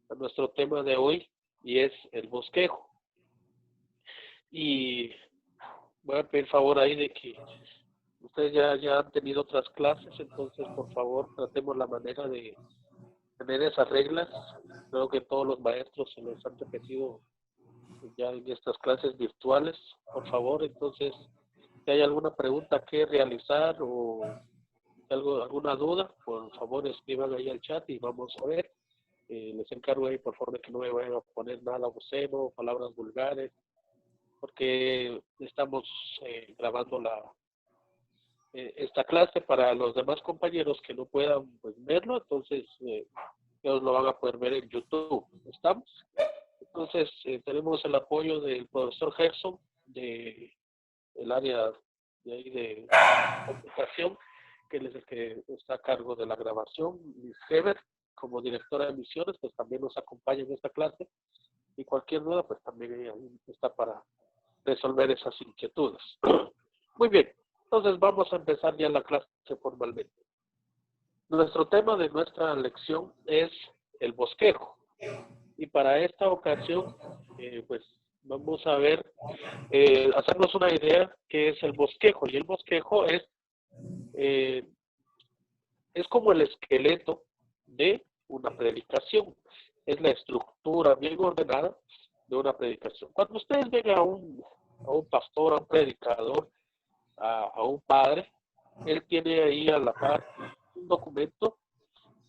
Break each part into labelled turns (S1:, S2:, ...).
S1: a nuestro tema de hoy y es el bosquejo. Y voy a pedir favor ahí de que ustedes ya han tenido otras clases, entonces por favor tratemos la manera de tener esas reglas. Creo que todos los maestros se les han repetido ya en estas clases virtuales, por favor. Entonces, si hay alguna pregunta que realizar o alguna duda, por favor escriban ahí al chat y vamos a ver. Les encargo ahí, por favor, de que no me vayan a poner nada obsceno, palabras vulgares, porque estamos grabando esta clase para los demás compañeros que no puedan pues, verlo, entonces ellos lo van a poder ver en YouTube. ¿Estamos? Entonces, tenemos el apoyo del profesor Gerson, del área de ahí de computación, que él es el que está a cargo de la grabación. Liz Heber, como directora de emisiones, pues también nos acompaña en esta clase. Y cualquier duda, pues también ella está para resolver esas inquietudes. Muy bien, entonces vamos a empezar ya la clase formalmente. Nuestro tema de nuestra lección es el bosquejo. Y para esta ocasión, pues vamos a ver, hacernos una idea qué es el bosquejo. Y el bosquejo es como el esqueleto de una predicación. Es la estructura bien ordenada de una predicación. Cuando ustedes ven a un pastor, a un predicador, a un padre, él tiene ahí a la par un documento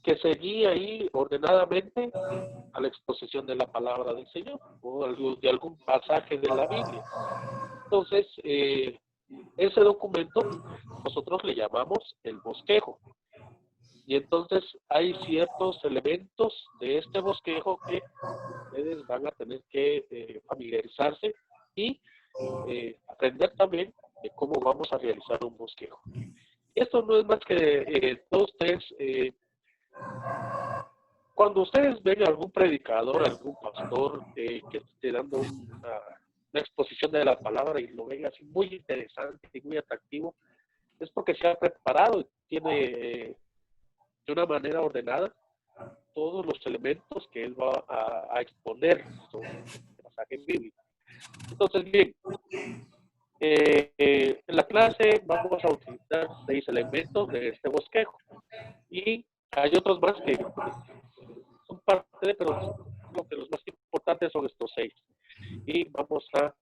S1: que se guía ahí ordenadamente a la exposición de la palabra del Señor o de algún pasaje de la Biblia. Entonces, ese documento nosotros le llamamos el bosquejo. Y entonces hay ciertos elementos de este bosquejo que ustedes van a tener que familiarizarse y aprender también de cómo vamos a realizar un bosquejo. Esto no es más que todos ustedes, cuando ustedes ven a algún predicador, algún pastor que esté dando una exposición de la palabra y lo ven así muy interesante y muy atractivo, es porque se ha preparado y tiene de una manera ordenada todos los elementos que él va a exponer sobre el pasaje bíblico. Entonces, bien, en la clase vamos a utilizar 6 elementos de este bosquejo y hay otros más que son parte de, pero creo que los más importantes son estos 6 y vamos a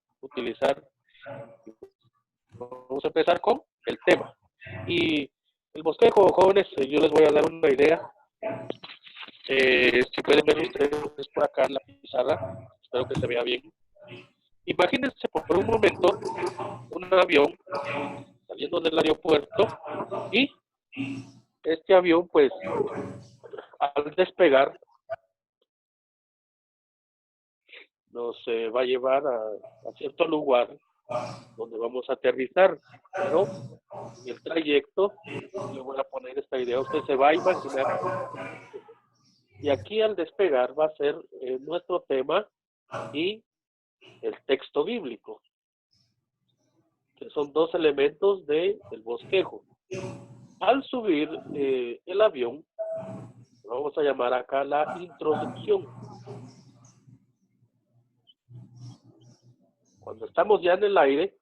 S1: empezar con el tema. Y el bosquejo, jóvenes, yo les voy a dar una idea. Si pueden ver ustedes por acá en la pizarra, espero que se vea bien. Imagínense por un momento un avión saliendo del aeropuerto y este avión, pues, al despegar, nos va a llevar a cierto lugar donde vamos a aterrizar, pero en el trayecto, le voy a poner esta idea, usted se va a imaginar, y aquí al despegar va a ser nuestro tema y el texto bíblico, que son 2 elementos del bosquejo. Al subir el avión, vamos a llamar acá la introducción. Cuando estamos ya en el aire,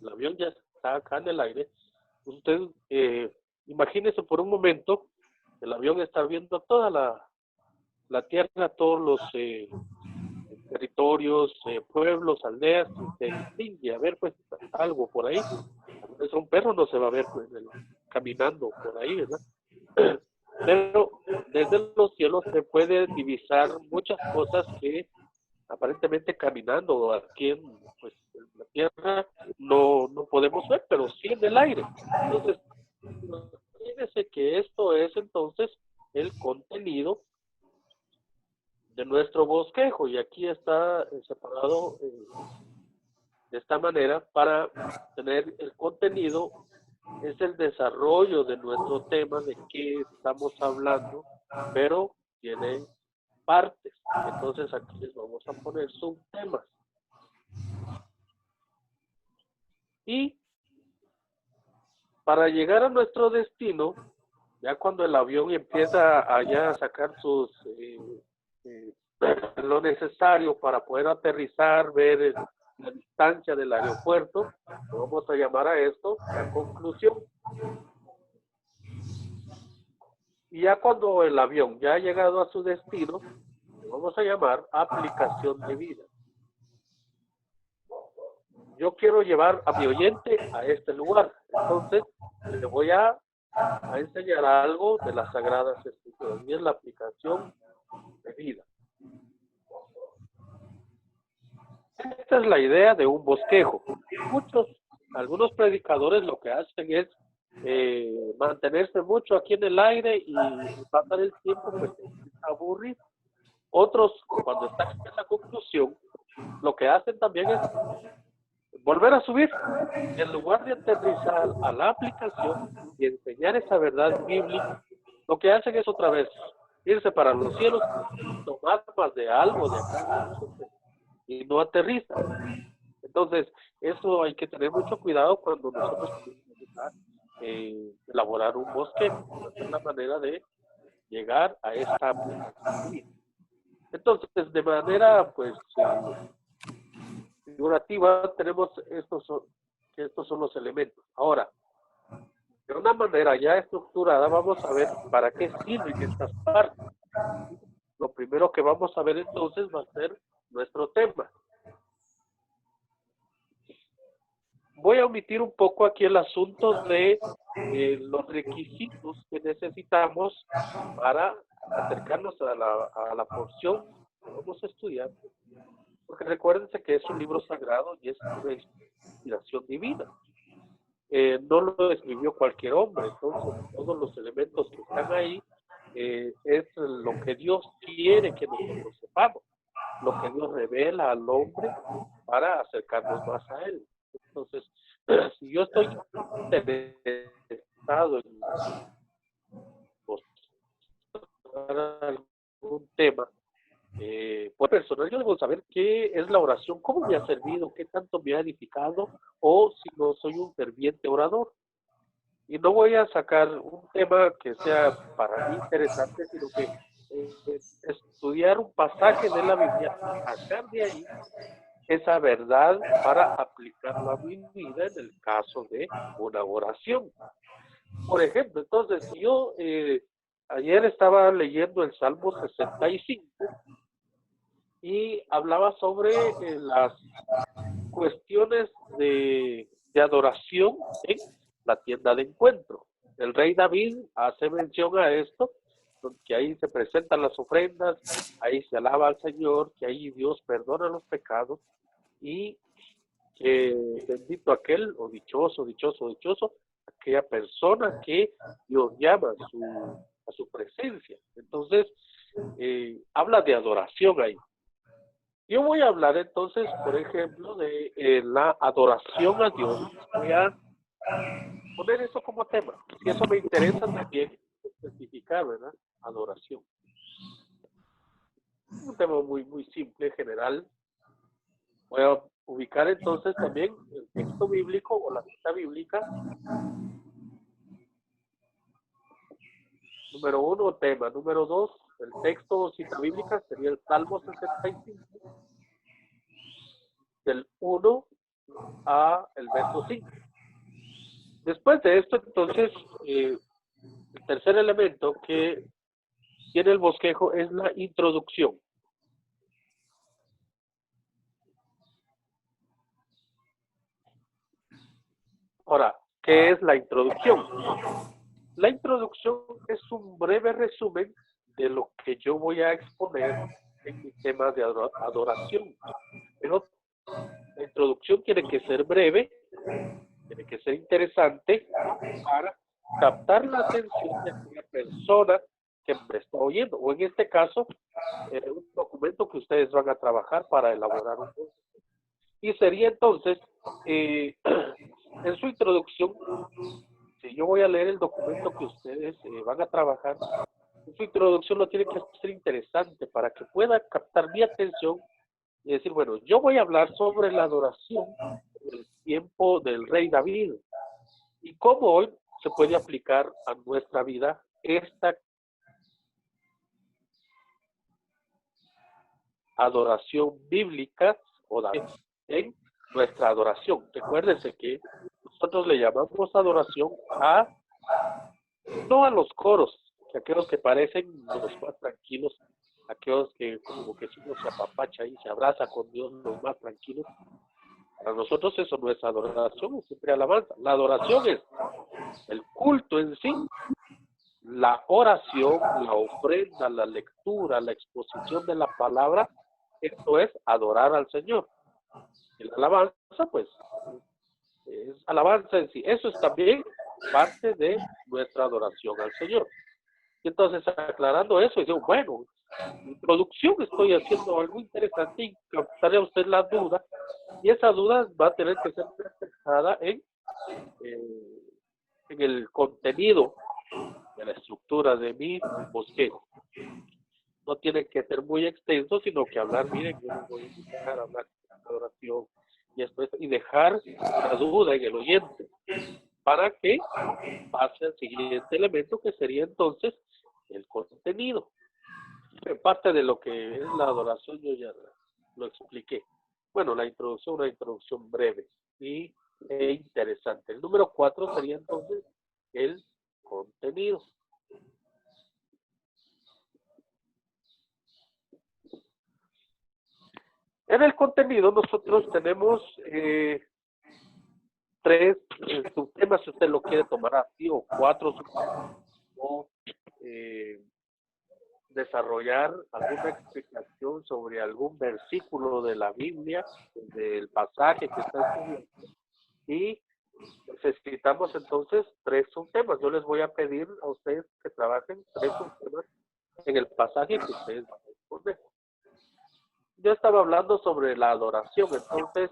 S1: el avión ya está acá en el aire, usted imagínese por un momento, el avión está viendo toda la tierra, todos los territorios, pueblos, aldeas, y se distingue, a ver, pues, algo por ahí. A veces un perro no se va a ver pues, caminando por ahí, ¿verdad? Pero desde los cielos se puede divisar muchas cosas que aparentemente caminando aquí en la tierra no podemos ver, pero sí en el aire. Entonces, fíjense que esto es entonces el contenido de nuestro bosquejo y aquí está separado de esta manera para tener el contenido, es el desarrollo de nuestro tema, de qué estamos hablando, pero tiene partes. Entonces aquí les vamos a poner subtemas. Y para llegar a nuestro destino, ya cuando el avión empieza a sacar sus eh, lo necesario para poder aterrizar, ver la distancia del aeropuerto. Vamos a llamar a esto la conclusión. Y ya cuando el avión ya ha llegado a su destino, le vamos a llamar aplicación de vida. Yo quiero llevar a mi oyente a este lugar, entonces le voy a enseñar algo de las Sagradas Escrituras, y es la aplicación de vida. Esta es la idea de un bosquejo. Algunos predicadores lo que hacen es mantenerse mucho aquí en el aire y pasar el tiempo, pues aburrir. Otros, cuando están en la conclusión, lo que hacen también es volver a subir. En lugar de aterrizar a la aplicación y enseñar esa verdad bíblica, lo que hacen es otra vez irse para los cielos, tomar más de algo de acá y no aterrizan. Entonces, eso hay que tener mucho cuidado cuando nosotros elaborar un bosquejo. Esa es la manera de llegar a esta aplicación. Entonces, de manera, pues, figurativa, tenemos estos son los elementos. Ahora, de una manera ya estructurada, vamos a ver para qué sirven estas partes. Lo primero que vamos a ver entonces va a ser nuestro tema. Voy a omitir un poco aquí el asunto de los requisitos que necesitamos para acercarnos a la porción que vamos a estudiar, porque recuérdense que es un libro sagrado y es una inspiración divina. No lo escribió cualquier hombre, entonces todos los elementos que están ahí es lo que Dios quiere que nosotros sepamos, lo que Dios revela al hombre para acercarnos más a Él. Entonces, si yo estoy interesado en mostrar algún tema, por personal, yo debo saber qué es la oración, cómo me ha servido, qué tanto me ha edificado, o si no soy un ferviente orador. Y no voy a sacar un tema que sea para mí interesante, sino que estudiar un pasaje de la Biblia, sacar de ahí esa verdad para aplicarla a mi vida en el caso de una oración. Por ejemplo, entonces, yo ayer estaba leyendo el Salmo 65 y hablaba sobre las cuestiones de adoración en la tienda de encuentro. El rey David hace mención a esto, que ahí se presentan las ofrendas, ahí se alaba al Señor, que ahí Dios perdona los pecados y que bendito aquel, o dichoso, dichoso, dichoso, aquella persona que Dios llama a su presencia. Entonces, habla de adoración ahí. Yo voy a hablar entonces, por ejemplo, de la adoración a Dios. Voy a poner eso como tema. Si eso me interesa también especificar, ¿verdad? Adoración. Un tema muy, muy simple, general. Voy a ubicar entonces también el texto bíblico o la cita bíblica. Número 1, tema. Número 2, el texto o cita bíblica sería el Salmo 65. Del 1 a el verso 5. Después de esto, entonces, el tercer elemento que tiene el bosquejo es la introducción. Ahora, ¿qué es la introducción? La introducción es un breve resumen de lo que yo voy a exponer en mi tema de adoración. Pero la introducción tiene que ser breve, tiene que ser interesante para captar la atención de aquella persona que me está oyendo, o en este caso, un documento que ustedes van a trabajar para elaborar un documento. Y sería entonces, en su introducción, si yo voy a leer el documento que ustedes van a trabajar, en su introducción lo tiene que ser interesante para que pueda captar mi atención y decir, bueno, yo voy a hablar sobre la adoración del tiempo del rey David y cómo hoy se puede aplicar a nuestra vida esta adoración bíblica o en nuestra adoración. Recuérdense que nosotros le llamamos adoración a, no a los coros, que aquellos que parecen los más tranquilos, aquellos que como que si uno se apapacha y se abraza con Dios, los más tranquilos. Para nosotros eso no es adoración, es siempre alabanza. La adoración es el culto en sí, la oración, la ofrenda, la lectura, la exposición de la palabra. Esto es adorar al Señor. Y la alabanza, pues, es alabanza en sí. Eso es también parte de nuestra adoración al Señor. Y entonces, aclarando eso, digo, bueno, en producción estoy haciendo algo interesante y captaré a usted la duda. Y esa duda va a tener que ser reflejada en el contenido de la estructura de mi bosquejo. No tiene que ser muy extenso, sino que hablar, miren, yo les voy a invitar a hablar de adoración y esto es, y dejar una duda en el oyente para que pase al siguiente elemento, que sería entonces el contenido. En parte de lo que es la adoración yo ya lo expliqué. Bueno, una introducción breve e interesante. El número 4 sería entonces el contenido. En el contenido nosotros tenemos tres subtemas, si usted lo quiere tomar así, o cuatro subtemas, o desarrollar alguna explicación sobre algún versículo de la Biblia, del pasaje que está estudiando, y necesitamos entonces tres subtemas. Yo les voy a pedir a ustedes que trabajen tres subtemas en el pasaje que ustedes van a exponer. Yo estaba hablando sobre la adoración, entonces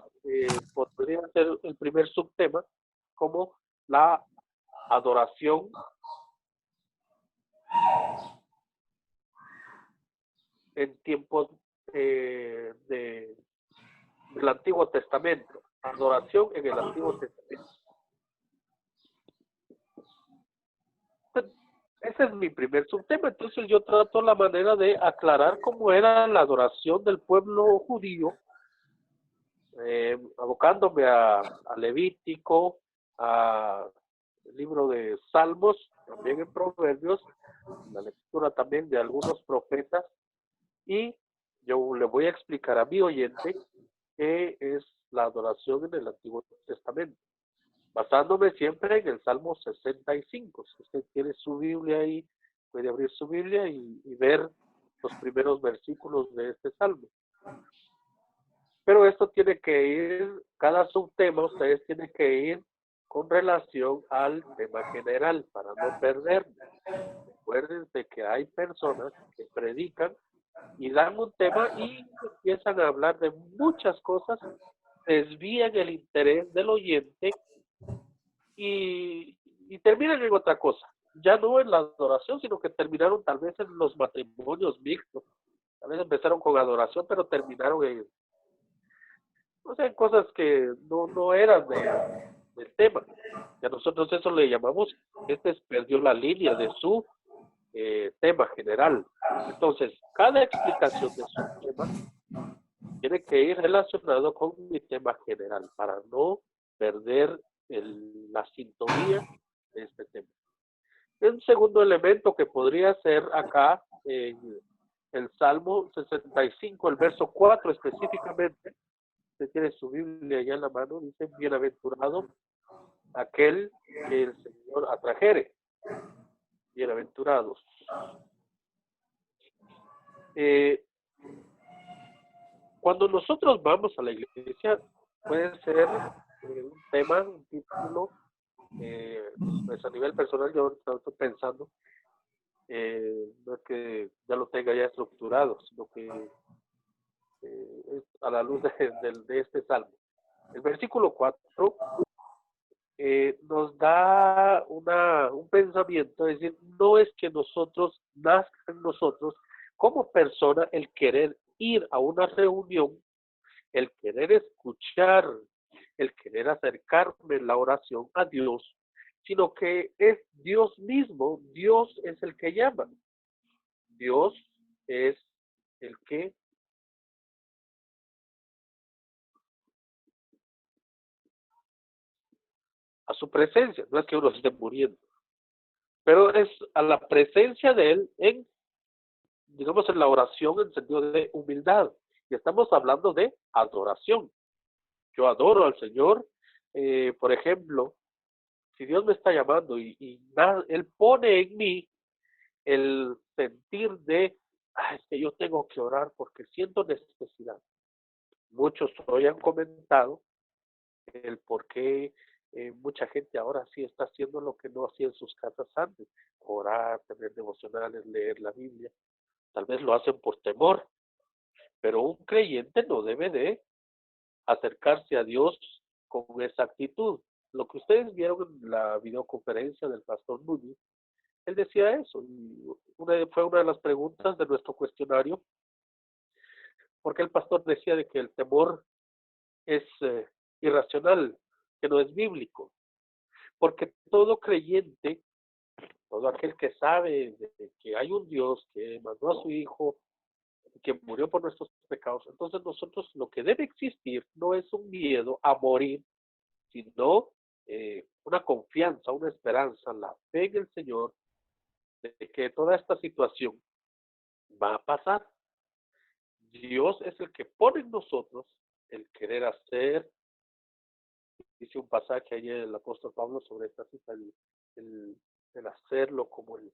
S1: podría ser el primer subtema como la adoración en tiempos del Antiguo Testamento. Adoración en el Antiguo Testamento. Ese es mi primer subtema, entonces yo trato la manera de aclarar cómo era la adoración del pueblo judío, abocándome a Levítico, a el libro de Salmos, también en Proverbios, la lectura también de algunos profetas, y yo le voy a explicar a mi oyente qué es la adoración en el Antiguo Testamento, basándome siempre en el Salmo 65. Si usted tiene su Biblia ahí, puede abrir su Biblia y ver los primeros versículos de este Salmo. Pero esto tiene que ir, cada subtema, ustedes tienen que ir con relación al tema general para no perder. Recuérdense que hay personas que predican y dan un tema y empiezan a hablar de muchas cosas, desvían el interés del oyente y terminan en otra cosa. Ya no en la adoración, sino que terminaron tal vez en los matrimonios mixtos. Tal vez empezaron con adoración, pero terminaron en, o sea, en cosas que no eran del tema. Y a nosotros eso le llamamos, perdió la línea de su tema general. Entonces, cada explicación de su tema tiene que ir relacionado con mi tema general para no perder la sintonía de este tema. Un segundo elemento que podría ser acá en el Salmo 65, el verso 4 específicamente, usted tiene su Biblia ya en la mano, dice, bienaventurado aquel que el Señor atrajere. Bienaventurados. Cuando nosotros vamos a la iglesia, puede ser un tema, un título, pues a nivel personal yo estoy pensando, no es que ya lo tenga ya estructurado, sino que es a la luz de este salmo. El versículo 4 nos da un pensamiento, es decir, no es que nosotros, nazca en nosotros como persona el querer ir a una reunión, el querer escuchar, el querer acercarme en la oración a Dios, sino que es Dios mismo, Dios es el que llama, Dios es el que su presencia, no es que uno se esté muriendo, pero es a la presencia de Él en, digamos, en la oración en sentido de humildad. Y estamos hablando de adoración. Yo adoro al Señor, por ejemplo, si Dios me está llamando y nada, Él pone en mí el sentir de, es que yo tengo que orar porque siento necesidad. Muchos hoy han comentado el por qué mucha gente ahora sí está haciendo lo que no hacía en sus casas antes, orar, tener devocionales, leer la Biblia. Tal vez lo hacen por temor, pero un creyente no debe de acercarse a Dios con esa actitud. Lo que ustedes vieron en la videoconferencia del pastor Núñez, él decía eso, y fue una de las preguntas de nuestro cuestionario, porque el pastor decía de que el temor es irracional, que no es bíblico, porque todo creyente, todo aquel que sabe de que hay un Dios que mandó a su Hijo, que murió por nuestros pecados, entonces nosotros lo que debe existir no es un miedo a morir, sino una confianza, una esperanza, la fe en el Señor, de que toda esta situación va a pasar. Dios es el que pone en nosotros el querer hacer. Dice un pasaje ahí el apóstol Pablo sobre esta cita, el, el hacerlo como el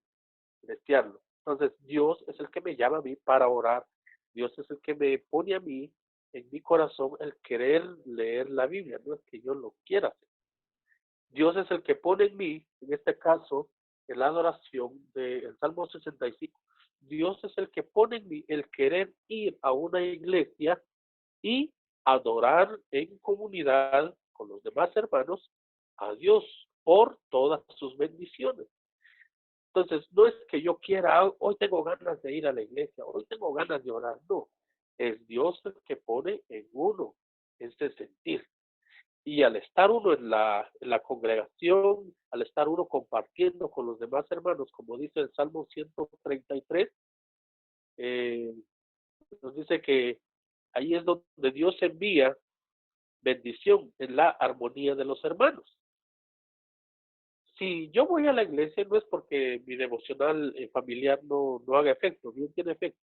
S1: desearlo. Entonces, Dios es el que me llama a mí para orar. Dios es el que me pone a mí en mi corazón el querer leer la Biblia. No es que yo lo quiera hacer. Dios es el que pone en mí, en este caso, en la adoración del Salmo 65. Dios es el que pone en mí el querer ir a una iglesia y adorar en comunidad con los demás hermanos a Dios por todas sus bendiciones. Entonces, no es que yo quiera, hoy tengo ganas de ir a la iglesia, hoy tengo ganas de orar, no. Es Dios el que pone en uno ese sentir. Y al estar uno en la congregación, al estar uno compartiendo con los demás hermanos, como dice el Salmo 133, eh, nos dice que ahí es donde Dios envía bendición en la armonía de los hermanos. Si yo voy a la iglesia no es porque mi devocional familiar no haga efecto, bien tiene efecto,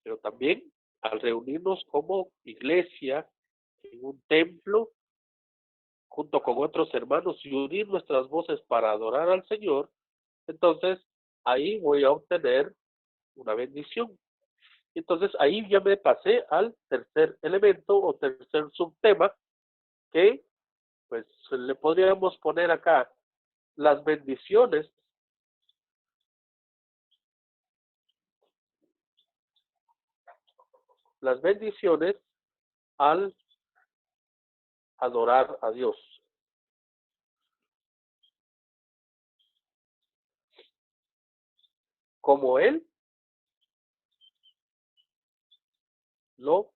S1: pero también al reunirnos como iglesia en un templo junto con otros hermanos y unir nuestras voces para adorar al Señor, entonces ahí voy a obtener una bendición. Entonces ahí ya me pasé al tercer elemento o tercer subtema que pues le podríamos poner acá las bendiciones, las bendiciones al adorar a Dios. Como Él lo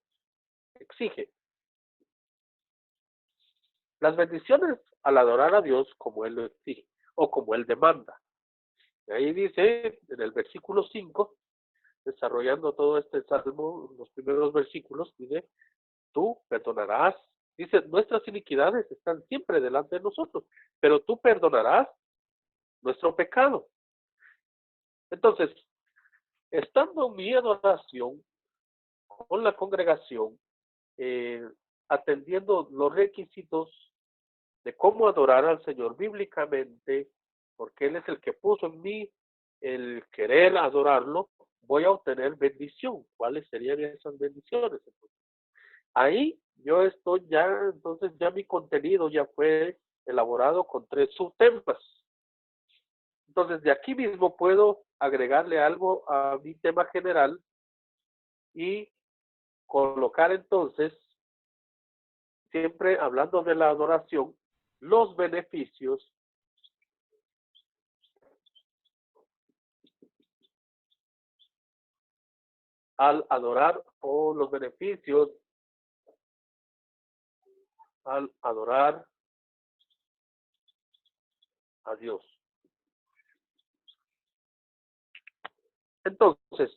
S1: exige. Las bendiciones al adorar a Dios como Él lo exige o como Él demanda. Ahí dice en el versículo 5, desarrollando todo este salmo, los primeros versículos, dice, tú perdonarás. Dice, nuestras iniquidades están siempre delante de nosotros, pero tú perdonarás nuestro pecado. Entonces, estando en mi adoración con la congregación, eh, atendiendo los requisitos de cómo adorar al Señor bíblicamente, porque Él es el que puso en mí el querer adorarlo, voy a obtener bendición. ¿Cuáles serían esas bendiciones? Ahí yo estoy ya, entonces ya mi contenido ya fue elaborado con 3 subtemas. Entonces de aquí mismo puedo agregarle algo a mi tema general y colocar entonces, siempre hablando de la adoración, los beneficios al adorar o los beneficios al adorar a Dios. Entonces,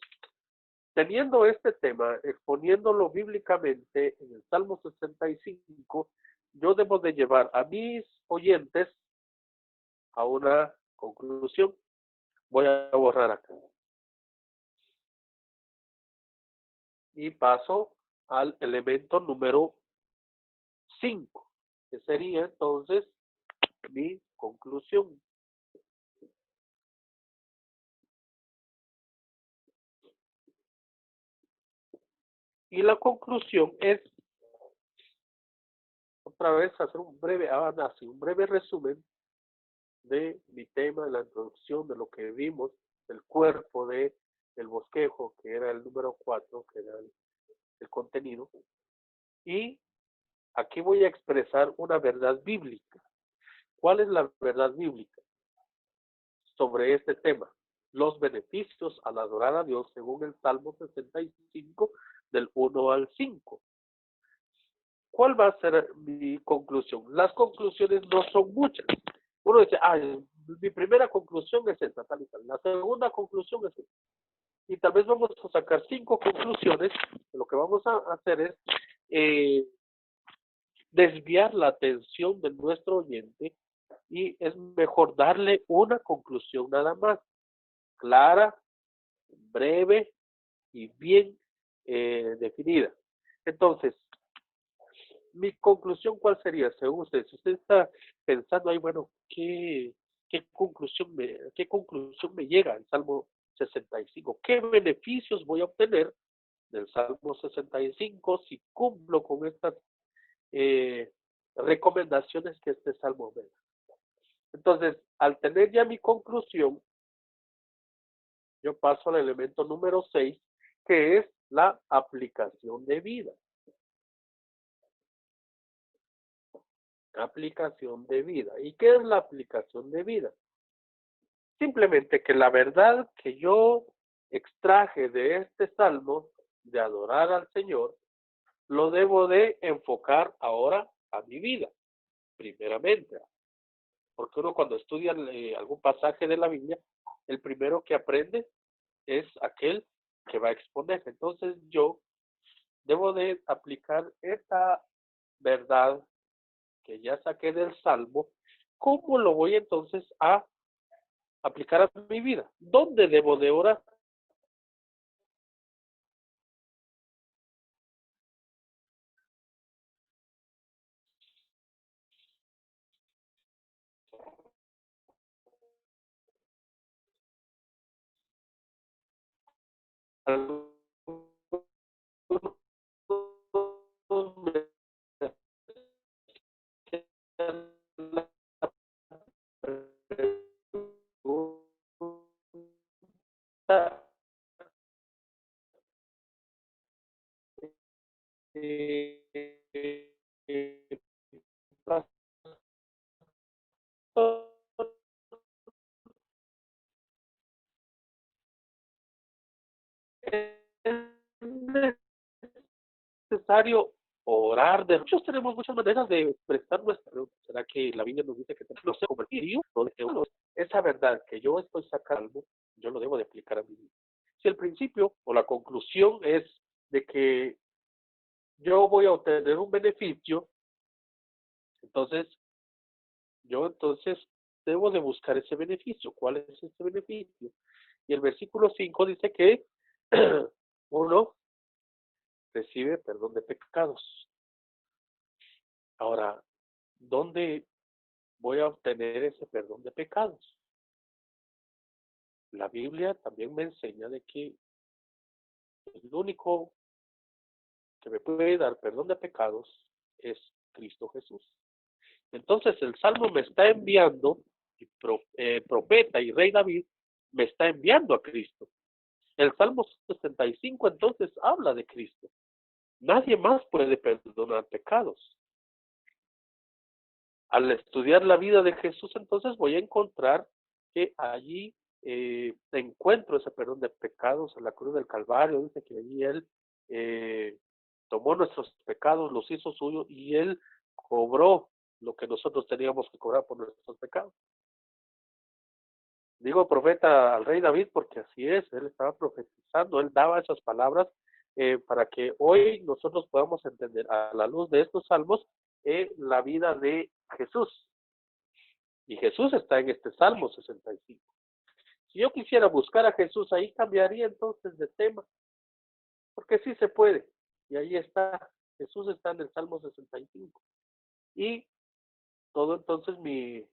S1: teniendo este tema, exponiéndolo bíblicamente en el Salmo 65, yo debo de llevar a mis oyentes a una conclusión. Voy a borrar acá. Y paso al elemento número 5, que sería entonces mi conclusión. Y la conclusión es, otra vez, hacer un breve resumen de mi tema, de la introducción, de lo que vimos, del cuerpo del bosquejo, que era el número 4, que era el contenido. Y aquí voy a expresar una verdad bíblica. ¿Cuál es la verdad bíblica sobre este tema? Los beneficios al adorar a Dios según el Salmo 65 del 1 al 5. ¿Cuál va a ser mi conclusión? Las conclusiones no son muchas. Uno dice, mi primera conclusión es esta, tal y tal. La segunda conclusión es esta. Y tal vez vamos a sacar 5 conclusiones. Lo que vamos a hacer es desviar la atención de nuestro oyente y es mejor darle una conclusión nada más, clara, breve y bien definida. Entonces, mi conclusión, ¿cuál sería? Según usted, si usted está pensando ahí, bueno, qué conclusión me llega el Salmo 65? ¿Qué beneficios voy a obtener del Salmo 65 si cumplo con estas recomendaciones que este Salmo me da? Entonces, al tener ya mi conclusión, yo paso al elemento número 6, que es la aplicación de vida. Aplicación de vida. ¿Y qué es la aplicación de vida? Simplemente que la verdad que yo extraje de este salmo, de adorar al Señor, lo debo de enfocar ahora a mi vida, primeramente. Porque uno cuando estudia algún pasaje de la Biblia, el primero que aprende es aquel que va a exponer. Entonces yo debo de aplicar esta verdad que ya saqué del salmo. ¿Cómo lo voy entonces a aplicar a mi vida? ¿Dónde debo de orar? Es necesario orar. De muchos tenemos muchas maneras de expresar nuestra. ¿Será que la Biblia nos dice que no se convertir? Esa verdad que yo estoy sacando, yo lo debo de aplicar a mi vida. Si el principio o la conclusión es de que yo voy a obtener un beneficio, entonces entonces debo de buscar ese beneficio. ¿Cuál es ese beneficio? Y el versículo 5 dice que uno recibe perdón de pecados. Ahora, ¿dónde voy a obtener ese perdón de pecados? La Biblia también me enseña de que el único que me puede dar perdón de pecados es Cristo Jesús. Entonces el Salmo me está enviando, profeta y rey David me está enviando a Cristo. El Salmo 65 entonces habla de Cristo. Nadie más puede perdonar pecados. Al estudiar la vida de Jesús, entonces voy a encontrar que allí encuentro ese perdón de pecados en la cruz del Calvario. Dice que allí Él tomó nuestros pecados, los hizo suyos y Él cobró lo que nosotros teníamos que cobrar por nuestros pecados. Digo profeta al rey David porque así es, él estaba profetizando, él daba esas palabras para que hoy nosotros podamos entender a la luz de estos salmos la vida de Jesús. Y Jesús está en este Salmo 65. Si yo quisiera buscar a Jesús ahí, cambiaría entonces de tema, porque sí se puede. Y ahí está, Jesús está en el Salmo 65. Y todo entonces mi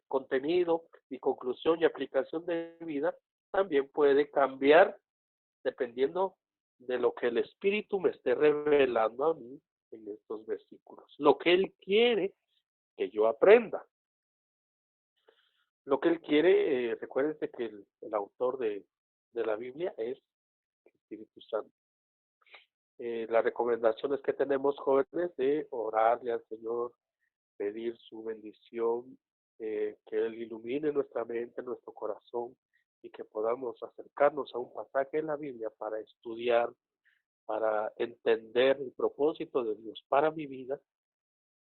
S1: contenido, mi conclusión y aplicación de vida también puede cambiar dependiendo de lo que el Espíritu me esté revelando a mí en estos versículos. Lo que Él quiere que yo aprenda. Lo que Él quiere, recuérdense que el autor de la Biblia es el Espíritu Santo. Las recomendaciones que tenemos, jóvenes, de orarle al Señor, pedir su bendición, que Él ilumine nuestra mente, nuestro corazón, y que podamos acercarnos a un pasaje de la Biblia para estudiar, para entender el propósito de Dios para mi vida.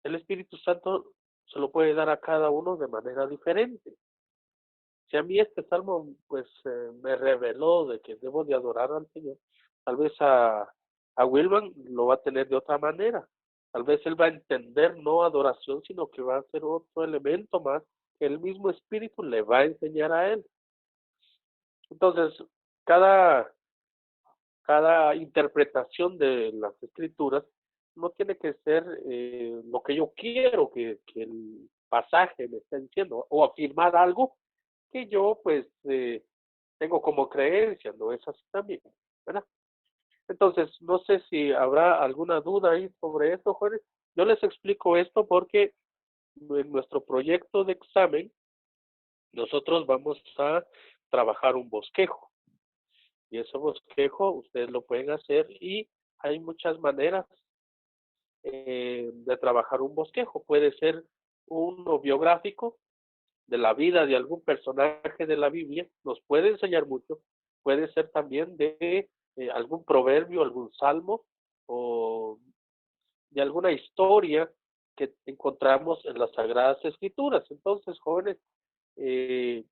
S1: El Espíritu Santo se lo puede dar a cada uno de manera diferente. Si a mí este salmo pues me reveló de que debo de adorar al Señor, tal vez a Wilman lo va a tener de otra manera. Tal vez él va a entender no adoración, sino que va a ser otro elemento más que el mismo Espíritu le va a enseñar a él. Entonces, cada interpretación de las Escrituras no tiene que ser lo que yo quiero que el pasaje me esté diciendo, o afirmar algo que yo pues tengo como creencia, no es así también, ¿verdad? Entonces, no sé si habrá alguna duda ahí sobre esto, jóvenes. Yo les explico esto porque en nuestro proyecto de examen nosotros vamos a trabajar un bosquejo. Y ese bosquejo ustedes lo pueden hacer y hay muchas maneras de trabajar un bosquejo. Puede ser uno biográfico de la vida de algún personaje de la Biblia, nos puede enseñar mucho. Puede ser también de algún proverbio, algún salmo o de alguna historia que encontramos en las Sagradas Escrituras. Entonces, jóvenes, eh,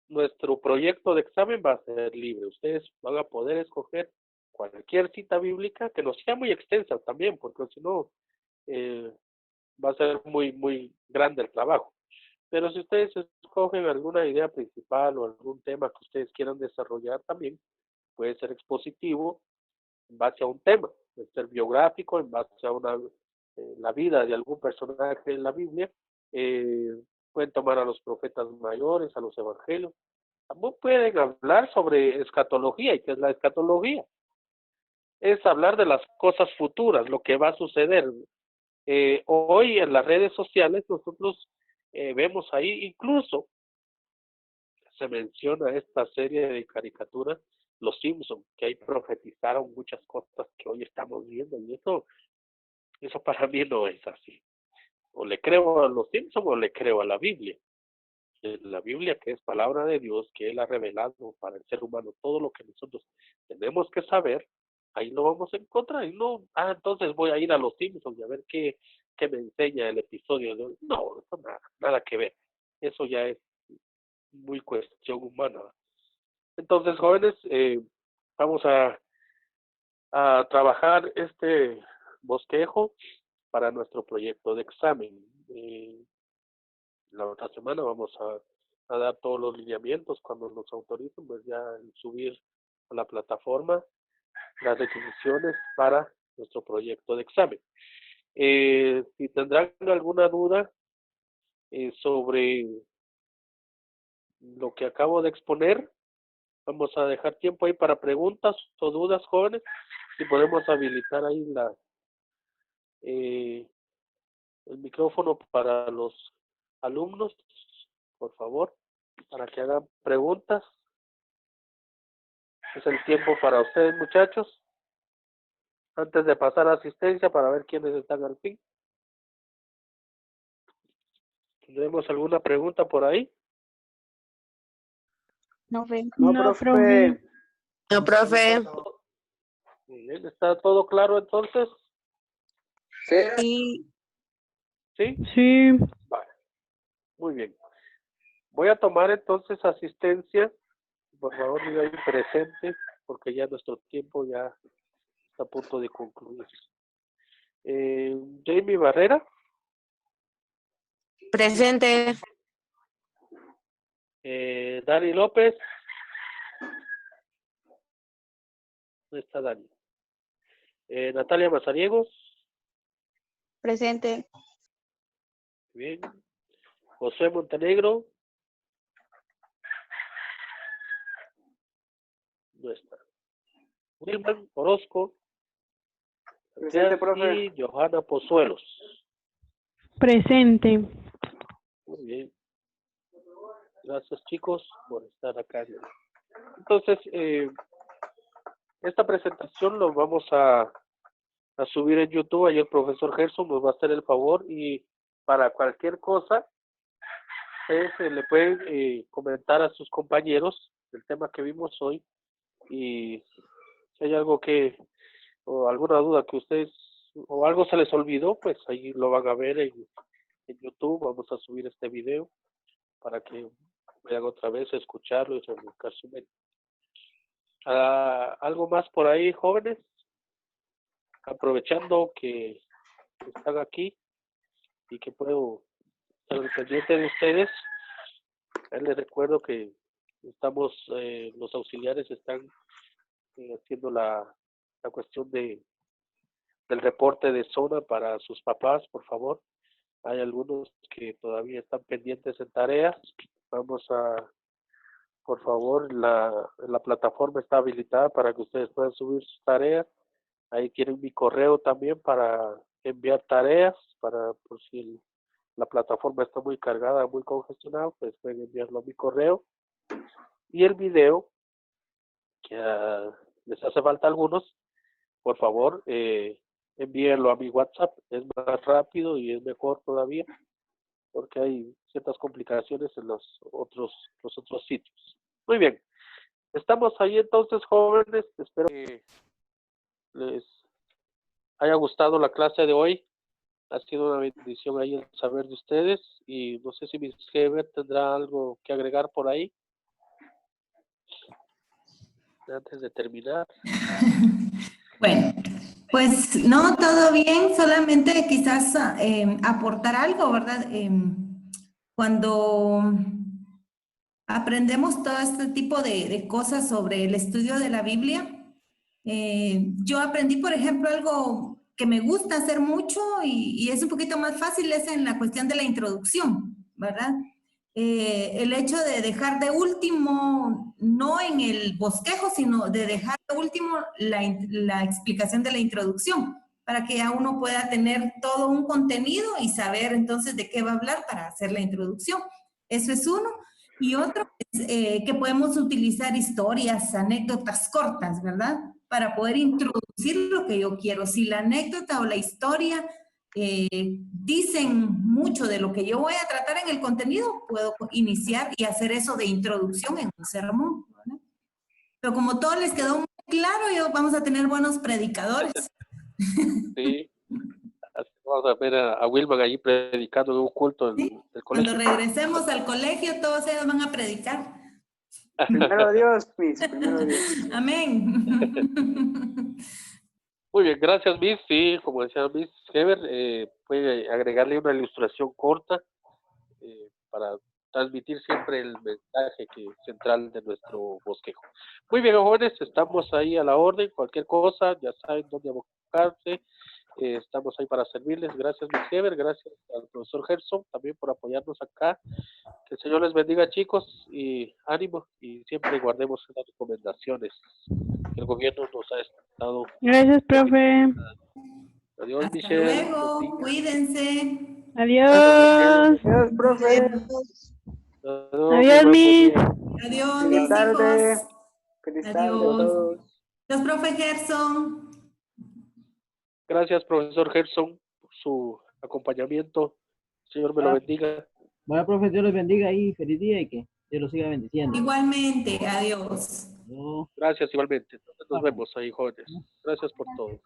S1: nuestro proyecto de examen va a ser libre. Ustedes van a poder escoger cualquier cita bíblica que no sea muy extensa también, porque si no, va a ser muy grande el trabajo. Pero si ustedes escogen alguna idea principal o algún tema que ustedes quieran desarrollar también, puede ser expositivo en base a un tema, puede ser biográfico en base a la vida de algún personaje en la Biblia, pueden tomar a los profetas mayores, a los evangelios, también pueden hablar sobre escatología. ¿Y qué es la escatología? Es hablar de las cosas futuras, lo que va a suceder. Hoy en las redes sociales nosotros vemos ahí, incluso se menciona esta serie de caricaturas, Los Simpson, que ahí profetizaron muchas cosas que hoy estamos viendo, y eso para mí no es así. O le creo a los Simpson o le creo a la Biblia. La Biblia, que es palabra de Dios, que Él ha revelado para el ser humano todo lo que nosotros tenemos que saber, ahí lo vamos a encontrar. Y no, entonces voy a ir a los Simpsons y a ver qué me enseña el episodio de hoy. No, eso nada que ver. Eso ya es muy cuestión humana. Entonces, jóvenes, vamos a trabajar este bosquejo para nuestro proyecto de examen. La otra semana vamos a dar todos los lineamientos cuando nos autoricen, pues ya subir a la plataforma las requisiciones para nuestro proyecto de examen. Si tendrán alguna duda sobre lo que acabo de exponer, vamos a dejar tiempo ahí para preguntas o dudas, jóvenes. Si podemos habilitar ahí el micrófono para los alumnos, por favor, para que hagan preguntas. Es el tiempo para ustedes, muchachos, antes de pasar a asistencia para ver quiénes están al fin. ¿Tendremos alguna pregunta por ahí?
S2: No,
S3: No, profe.
S4: No, profe.
S1: Muy bien, ¿está todo claro entonces?
S2: Sí.
S1: ¿Sí?
S3: Sí.
S1: Vale. Muy bien. Voy a tomar entonces asistencia. Por favor, diga ahí presente, porque ya nuestro tiempo ya está a punto de concluir. Jamie Barrera.
S2: Presente.
S1: Dani López. ¿Dónde está Dani? Natalia Mazariegos.
S2: Presente.
S1: Bien. José Montenegro. No está. Wilman Orozco.
S3: Presente, profe.
S1: Y Johanna Pozuelos.
S4: Presente.
S1: Muy bien. Gracias, chicos, por estar acá. Entonces, esta presentación lo vamos a subir en YouTube. Ahí el profesor Gerson nos va a hacer el favor, y para cualquier cosa, le pueden comentar a sus compañeros el tema que vimos hoy, y si hay algo o alguna duda que ustedes, o algo se les olvidó, pues ahí lo van a ver en YouTube. Vamos a subir este video para que vayan otra vez a escucharlo y refrescar su mente. ¿Algo más por ahí, jóvenes? Aprovechando que están aquí y que puedo estar al pendiente de ustedes, les recuerdo que estamos, los auxiliares están haciendo la cuestión del reporte de zona para sus papás, por favor. Hay algunos que todavía están pendientes en tareas. Por favor, la plataforma está habilitada para que ustedes puedan subir sus tareas. Ahí tienen mi correo también para enviar tareas, por si la plataforma está muy cargada, muy congestionada, pues pueden enviarlo a mi correo. Y el video, que les hace falta a algunos, por favor, envíenlo a mi WhatsApp. Es más rápido y es mejor todavía, porque hay ciertas complicaciones en los otros sitios. Muy bien. Estamos ahí entonces, jóvenes. Espero que les haya gustado la clase de hoy. Ha sido una bendición ahí el saber de ustedes, y no sé si Miss Heber tendrá algo que agregar por ahí antes de terminar.
S5: Bueno, pues no, todo bien, solamente quizás aportar algo, ¿verdad? Cuando aprendemos todo este tipo de cosas sobre el estudio de la Biblia, yo aprendí, por ejemplo, algo que me gusta hacer mucho y es un poquito más fácil, es en la cuestión de la introducción, ¿verdad? El hecho de dejar de último, no en el bosquejo, sino de dejar de último la explicación de la introducción, para que ya uno pueda tener todo un contenido y saber entonces de qué va a hablar para hacer la introducción. Eso es uno. Y otro es que podemos utilizar historias, anécdotas cortas, ¿verdad? Para poder introducir lo que yo quiero. Si la anécdota o la historia dicen mucho de lo que yo voy a tratar en el contenido, puedo iniciar y hacer eso de introducción en un sermón, ¿verdad? Pero como todo les quedó muy claro, vamos a tener buenos predicadores.
S1: Sí. Vamos a ver a Wilman allí predicando en un culto
S5: ¿Sí?
S1: del colegio.
S5: Cuando regresemos al colegio, todos ellos van a predicar.
S3: Primero Dios, Miss, primero Dios.
S5: Amén.
S1: Muy bien, gracias, Miss. Sí, como decía Miss Heber, puede agregarle una ilustración corta para transmitir siempre el mensaje central de nuestro bosquejo. Muy bien, jóvenes, estamos ahí a la orden. Cualquier cosa, ya saben dónde abocarse. Estamos ahí para servirles. Gracias, Miss Heber. Gracias al profesor Gerson también por apoyarnos acá. Que el Señor les bendiga, chicos, y ánimo, y siempre guardemos las recomendaciones que el gobierno nos ha estado.
S4: Gracias, profe.
S1: Adiós,
S5: Hasta
S1: Michelle.
S5: luego, cuídense.
S4: Adiós.
S3: Adiós, profe.
S4: Adiós, Miss.
S5: Adiós,
S3: Feliz
S5: mis
S3: tarde.
S5: hijos.
S3: Feliz tarde a
S5: Adiós.
S3: todos.
S5: Los profe Gerson.
S1: Gracias, profesor Gerson, por su acompañamiento. Señor me lo bendiga.
S6: Bueno, profe, Dios les bendiga y feliz día y que Dios los siga bendiciendo.
S5: Igualmente, adiós.
S6: Adiós.
S1: Gracias, igualmente. Nos vemos ahí, jóvenes. Gracias por todo.